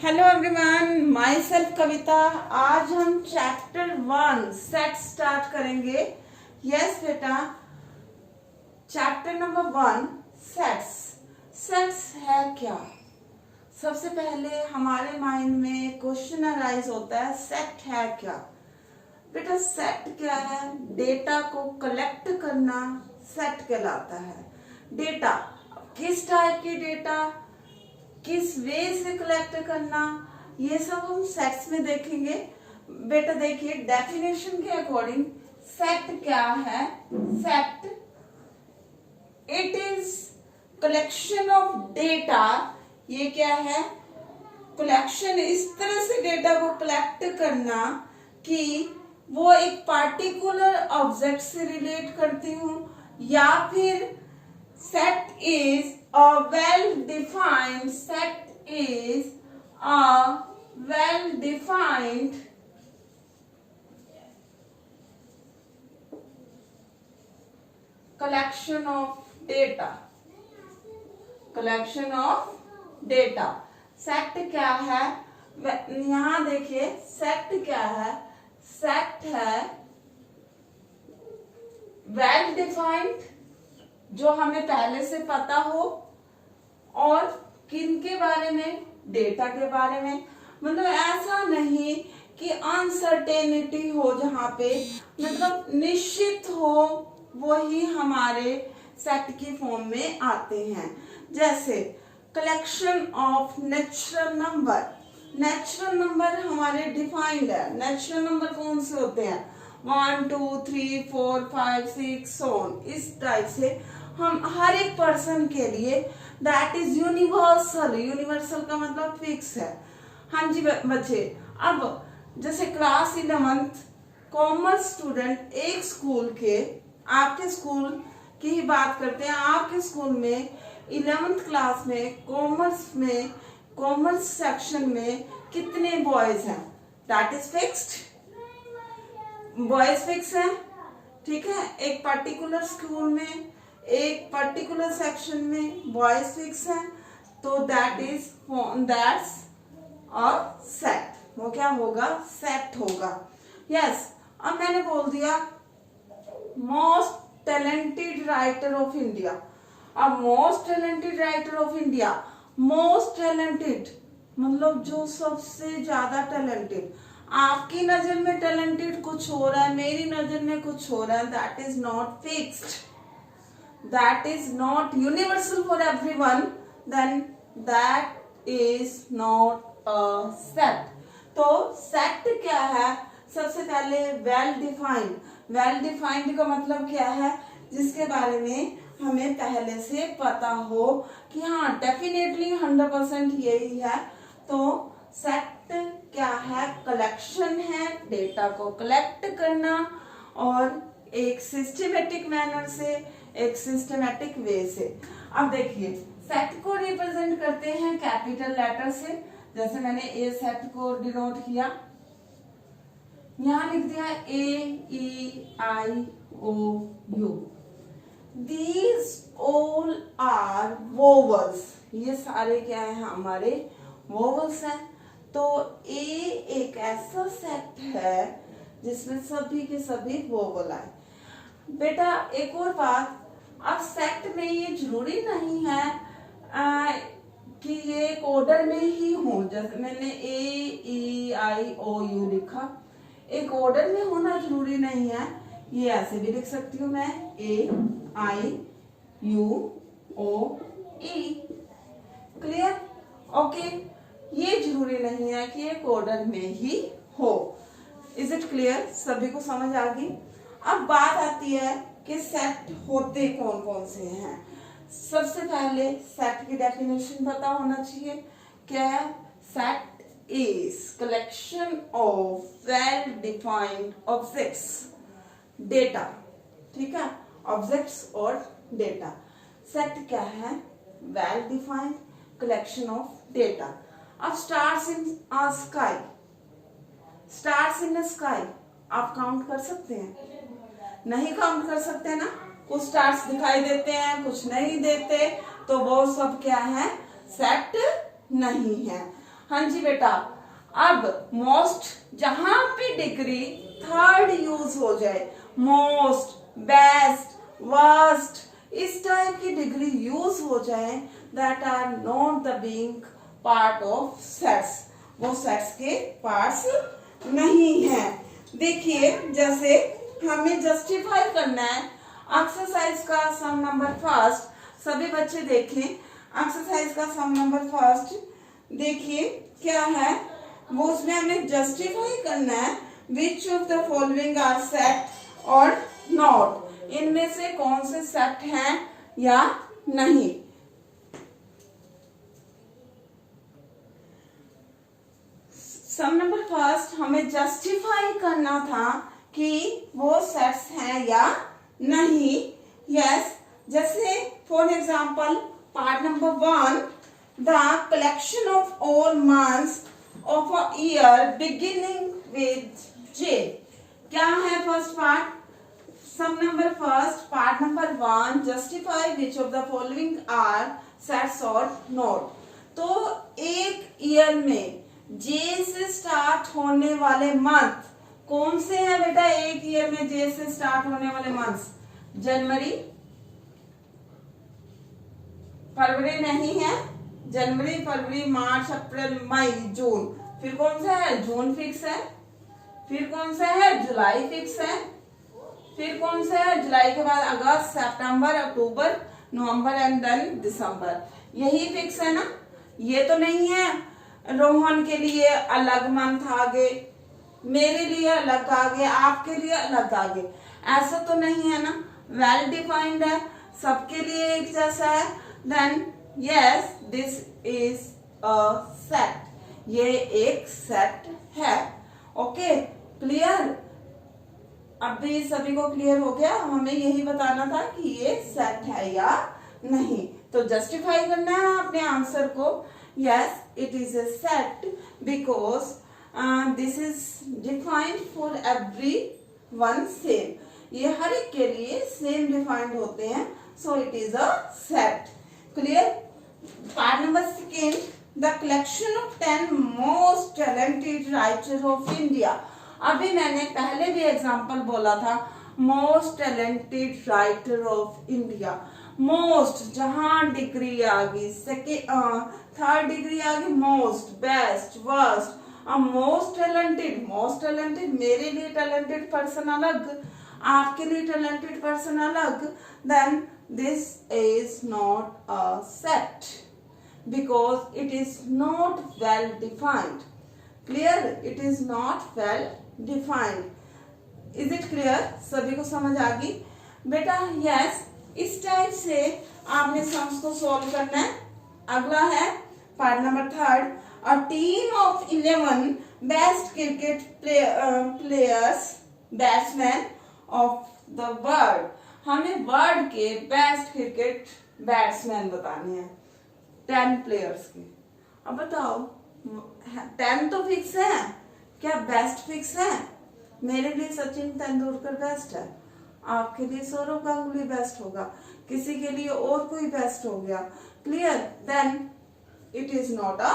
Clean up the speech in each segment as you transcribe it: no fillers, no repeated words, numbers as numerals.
Hello everyone, my self कविता। आज हम chapter 1 set start करेंगे। यस बेटा, चैप्टर नंबर 1 सेट्स। सेट्स है क्या? सबसे पहले हमारे माइंड में क्वेश्चन अराइज होता है, सेट है क्या? बेटा सेट क्या है? डेटा को कलेक्ट करना सेट कहलाता है। डेटा किस टाइप की डेटा, किस वे से कलेक्ट करना, ये सब हम सेट्स में देखेंगे। बेटा देखिए, डेफिनेशन के अकॉर्डिंग सेट क्या है? Set it is collection of data. ये क्या है? कलेक्शन, इस तरह से डेटा को कलेक्ट करना कि वो एक पार्टिकुलर ऑब्जेक्ट से रिलेट करती हूं, या फिर set is a well-defined collection of data। Set क्या है? यहां देखिए, सेट क्या है? सेट है वेल डिफाइंड, जो हमें पहले से पता हो, और किन के बारे में? डेटा के बारे में। मतलब ऐसा नहीं कि अनसर्टेनिटी हो, जहां पे मतलब निश्चित हो, वही हमारे सेट की फॉर्म में आते हैं। जैसे collection of natural number. Natural number हमारे डिफाइंड है। नेचुरल नंबर कौन से होते हैं? 1 2 3 4 5 6 सोन। इस टाइप से हम हर एक पर्सन के लिए, दैट इज यूनिवर्सल। यूनिवर्सल का मतलब फिक्स है। हाँ जी बच्चे, अब जैसे क्लास 11th कॉमर्स स्टूडेंट एक स्कूल के, आपके स्कूल की ही बात करते हैं। आपके स्कूल में 11th क्लास में कॉमर्स सेक्शन में कितने बॉयज हैं? That is fixed. Boys fix है, ठीक है। एक पर्टिकुलर स्कूल में, एक पर्टिकुलर सेक्शन में बॉयज फिक्स है, तो दैट्स अ सेट। वो क्या होगा? सेट होगा। यस, अब मैंने बोल दिया most talented writer of India. अब most talented writer of India, most talented मतलब जो सबसे ज्यादा टैलेंटेड। आपकी नजर में टैलेंटेड कुछ हो रहा है, मेरी नजर में कुछ हो रहा है, that is not fixed, that is not universal for everyone, then that is not a set। तो set क्या है? सबसे पहले वेल डिफाइंड। वेल डिफाइंड का मतलब क्या है? जिसके बारे में हमें पहले से पता हो कि हाँ डेफिनेटली 100% यही है। तो सेट क्या है? कलेक्शन है, डेटा को कलेक्ट करना, और एक सिस्टमेटिक मैनर से, एक सिस्टमेटिक वे से। अब देखिए, सेट को रिप्रेजेंट करते हैं कैपिटल लेटर से। जैसे मैंने ए सेट को डिनोट किया, यहां लिख दिया AEIOU। These all are vowels. ये सारे क्या है? हमारे वोवल्स हैं। तो ए एक ऐसा सेट है जिसमें सभी के सभी वोवल आए। बेटा एक और बात, अब सेट में ये जरूरी नहीं है कि ये एक ऑर्डर में ही हो। जैसे मैंने AEIOU लिखा, एक ऑर्डर में होना जरूरी नहीं है। ये ऐसे भी लिख सकती हूँ मैं, AIUOE। क्लियर? ओके, ये जरूरी नहीं है कि एक ऑर्डर में ही हो। Is it clear? सभी को समझ आ गई? अब बात आती है कि सेट होते कौन कौन से हैं। सबसे पहले सेट की डेफिनेशन पता होना चाहिए। क्या है? Set is collection of well defined objects, data. ठीक है, ऑब्जेक्ट्स और डेटा। सेट क्या है? Well defined collection of data. अब stars in a sky, stars in sky आप काउंट कर सकते हैं? नहीं काउंट कर सकते ना। कुछ स्टार्स दिखाई देते हैं, कुछ नहीं देते, तो वो सब क्या है? सेट नहीं है। हाँ जी बेटा, अब मोस्ट जहां पे डिग्री थर्ड यूज हो जाए, मोस्ट, बेस्ट, वर्स्ट, इस टाइप की डिग्री यूज हो जाए, that are not the being part of sets, वो सेट्स के पार्ट्स नहीं है। देखिए जैसे हमें जस्टिफाई करना है एक्सरसाइज का सम नंबर फर्स्ट, सभी बच्चे देखें एक्सरसाइज का सम नंबर फर्स्ट। देखिए क्या है वो, उसमें हमें जस्टिफाई करना है which of the following are set और नॉट, इनमें से कौन से सेट हैं या नहीं। सम नंबर फर्स्ट हमें जस्टिफाई करना था कि वो सेट्स हैं या नहीं। यस, जैसे for example part number 1, the collection of all months of a year beginning with J. क्या है first part, sum number first part number 1, justify which of the following are sets और not. तो एक year में जे से start होने वाले month कौन से हैं बेटा, एक ईयर में जे से स्टार्ट होने वाले मंथ्स, जनवरी, फरवरी नहीं है, जनवरी, फरवरी, मार्च, अप्रैल, मई, जून, फिर कौन सा है, जून फिक्स है, फिर कौन सा है, जुलाई फिक्स है, फिर कौन सा है, जुलाई के बाद अगस्त, सितंबर, अक्टूबर, नवंबर एंड देन दिसंबर, यही फिक्स है ना। ये तो नहीं है रोहन के लिए अलग मंथ आगे, मेरे लिए अलग आगे, आपके लिए अलग आगे, ऐसा तो नहीं है ना, वेल डिफाइंड है, सबके लिए एक जैसा है। Then yes this is a set, ये एक सेट है। ओके क्लियर, अभी सभी को क्लियर हो गया, हमें यही बताना था कि ये सेट है या नहीं, तो जस्टिफाई करना है अपने आंसर को। Yes, it is a set because this is defined for everyone same. ये हर एक के लिए सेम डिफाइंड होते हैं, so it is a set. Clear? Part number 2, the collection of 10 most talented writers of India. अभी मैंने पहले भी एग्जांपल बोला था, most talented writer of India. Most जहां डिग्री आ गई, सेकेंड थर्ड डिग्री आ गई, most, best, worst, most talented, मेरे लिए टैलेंटेड पर्सन अलग, आपके लिए टैलेंटेड पर्सन अलग, then this is not a set because it is not well defined. Clear, it is not well defined. Is it clear, सभी को समझ आ गई बेटा? यस, इस टाइप से आपने सम्स को सॉल्व करना है। अगला है part number 3, a team of 11 best cricket players batsman of the world. हमें वर्ल्ड के बेस्ट क्रिकेट बैट्समैन बताने हैं 10 प्लेयर्स के। अब बताओ 10 तो फिक्स है, क्या बेस्ट फिक्स है? मेरे लिए सचिन तेंदुलकर बेस्ट है, आपके लिए सौरव गांगुली बेस्ट होगा, किसी के लिए और कोई बेस्ट हो गया। Clear, then it is not a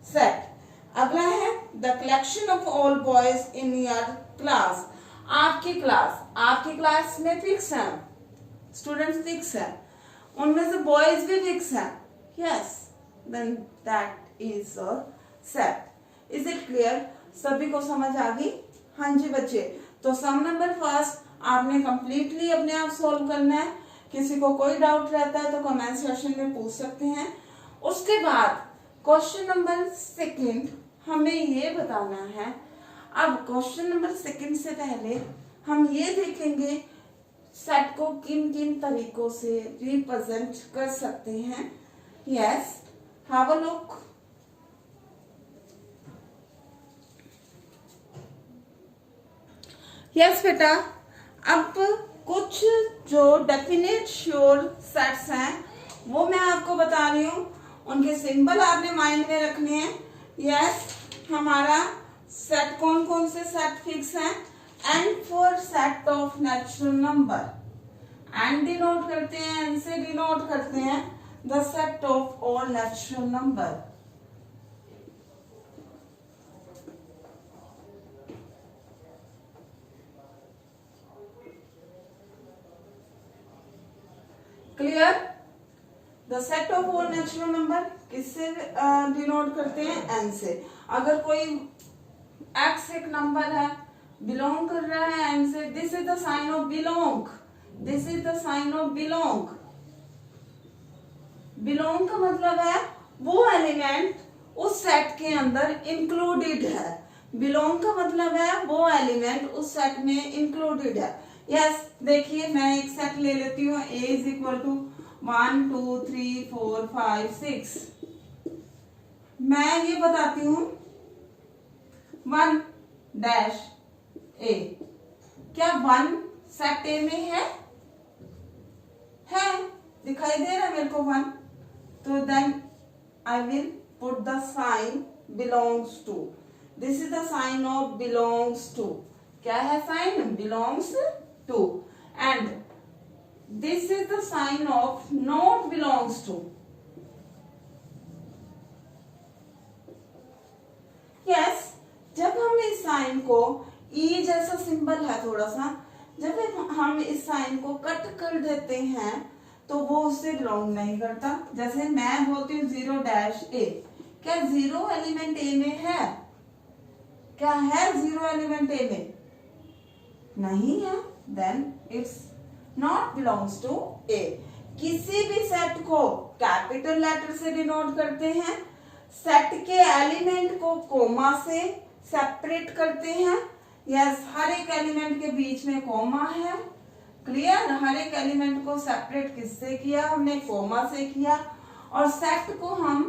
set. अगला है the collection of all boys in your class. आपकी क्लास में फिक्स है, स्टूडेंट्स फिक्स है, उनमें से बॉयज भी फिक्स है। Yes, then that is a set. Is it clear, सभी को समझ आ गई? हाँ जी बच्चे, तो सम नंबर फर्स्ट आपने कंप्लीटली अपने आप सॉल्व करना है। किसी को कोई डाउट रहता है तो कमेंट सेक्शन में पूछ सकते हैं। उसके बाद क्वेश्चन नंबर 2 हमें ये बताना है। अब क्वेश्चन नंबर 2 से पहले हम ये देखेंगे सेट को किन किन तरीकों से रिप्रेजेंट कर सकते हैं। Yes, have a look. Yes बेटा, अब कुछ जो डेफिनेट श्योर सेट्स हैं वो मैं आपको बता रही हूँ, उनके सिंबल आपने माइंड में रखने हैं। यस, हमारा सेट कौन कौन से सेट फिक्स हैं? N for set of natural number, N denote करते हैं, एन से डिनोट करते हैं the set of all natural number. Clear? The set of all natural number किससे डिनोट करते हैं? एन से। अगर कोई एक्स एक नंबर है, बिलोंग कर रहा है एन से, this is the sign of belong, this is the sign of belong. Belong का मतलब है वो एलिमेंट उस सेट के अंदर इंक्लूडेड है। बिलोंग का मतलब है वो एलिमेंट उस सेट में इंक्लूडेड है। यस, देखिए मैं एक सेट ले लेती हूँ, ए इज इक्वल टू 1 2 3 4 5 6। मैं ये बताती हूँ 1 डैश ए, क्या 1 सेट ए में है? दिखाई दे रहा है मेरे को 1, तो then I will put the sign belongs to. This is the sign of belongs to. क्या है sign? Belongs to. And this is the sign of not belongs to. Yes, जब हम इस साइन को ई जैसा सिंबल है थोड़ा सा, जब हम इस साइन को कट कर देते हैं तो वो उससे बिलोंग नहीं करता। जैसे मैं बोलती हूँ 0 डैश ए, क्या 0 एलिमेंट ए में है? क्या है 0 एलिमेंट ए में? नहीं है, then it's not belongs to A. किसी भी सेट को कैपिटल लेटर से डिनोट करते हैं, सेट के एलिमेंट को कोमा से सेपरेट करते हैं। यस, हर एक एलिमेंट के बीच में कोमा है। क्लियर? हर एक एलिमेंट को सेपरेट किससे किया? हमने कोमा से किया। और सेट को हम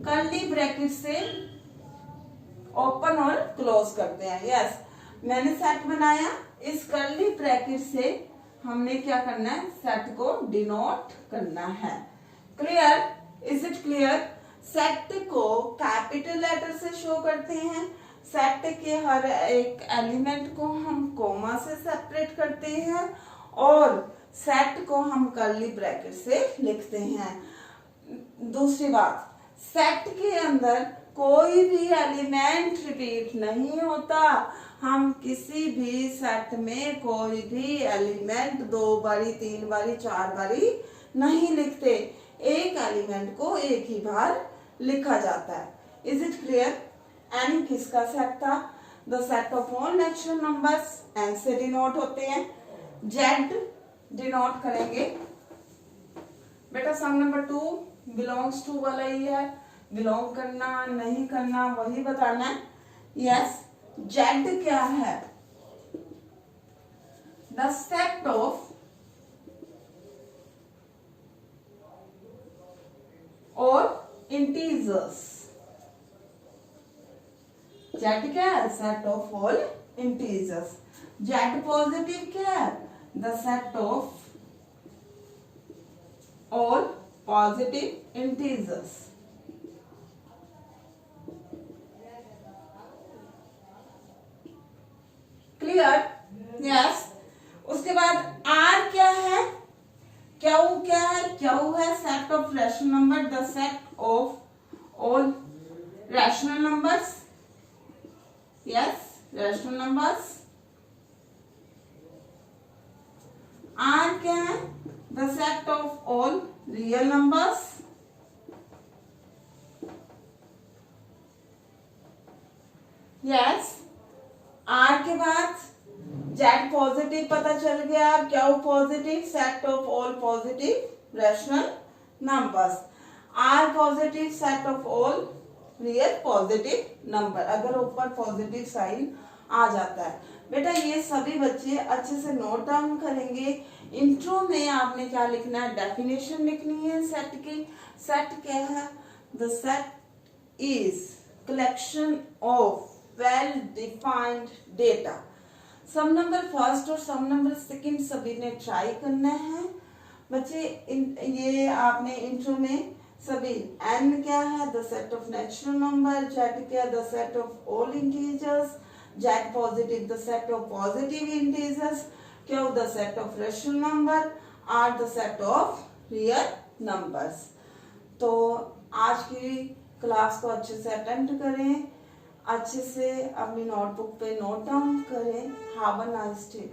कर्ली ब्रैकेट से ओपन और क्लोज करते हैं। यस, मैंने सेट बनाया, इस कर्ली ब्रैकेट से हमने क्या करना है? सेट को डिनोट करना है। Clear? Is it clear? Set को कैपिटल लेटर से शो करते हैं, सेट के हर एक एलिमेंट को हम कोमा से सेपरेट करते हैं और सेट को हम कर्ली ब्रैकेट से लिखते हैं। दूसरी बात, सेट के अंदर कोई भी एलिमेंट रिपीट नहीं होता। हम किसी भी सेट में कोई भी एलिमेंट 2 बारी 3 बारी 4 बारी नहीं लिखते। एक एलिमेंट को एक ही बार लिखा जाता है। Is it clear? एन किसका सेट था? The set of all natural numbers N से डिनोट होते हैं। जेड डिनोट करेंगे बेटा सम नंबर 2 बिलोंग्स टू वाला ही है। बिलोंग करना नहीं करना वही बताना है। यस, जेड क्या है? द सेट ऑफ और इंटीजर्स। जेड क्या है? Set of all integers. Z positive क्या है? The set of all positive integers. Clear? Yes. उसके बाद आर क्या है? क्यू क्या है? क्यू है set of rational number, the set of all rational numbers. Yes, rational numbers. R क्या है? The set of all real numbers. Yes, R के बाद जेड पॉजिटिव पता चल गया, Q positive, set of all positive rational numbers. R positive, set of all real positive number. अगर ऊपर positive sign आ जाता है बेटा, ये सभी बच्चे अच्छे से नोट डाउन करेंगे। इंट्रो में आपने क्या लिखना है? डेफिनेशन लिखनी है सेट की। सेट क्या है? The set is collection of well defined data. Some number first और सम नंबर सेकंड सभी ने ट्राई करना है बच्चे। ये आपने इंट्रो में सभी, एन क्या है? The set of natural number. Z क्या? The set of all integers. Z positive, the set of positive integers. Q the set of rational number. R the set of real numbers. तो आज की class को अच्छे से attend करें, अच्छे से अपनी नोटबुक पे नोट डाउन करें। Have a nice day.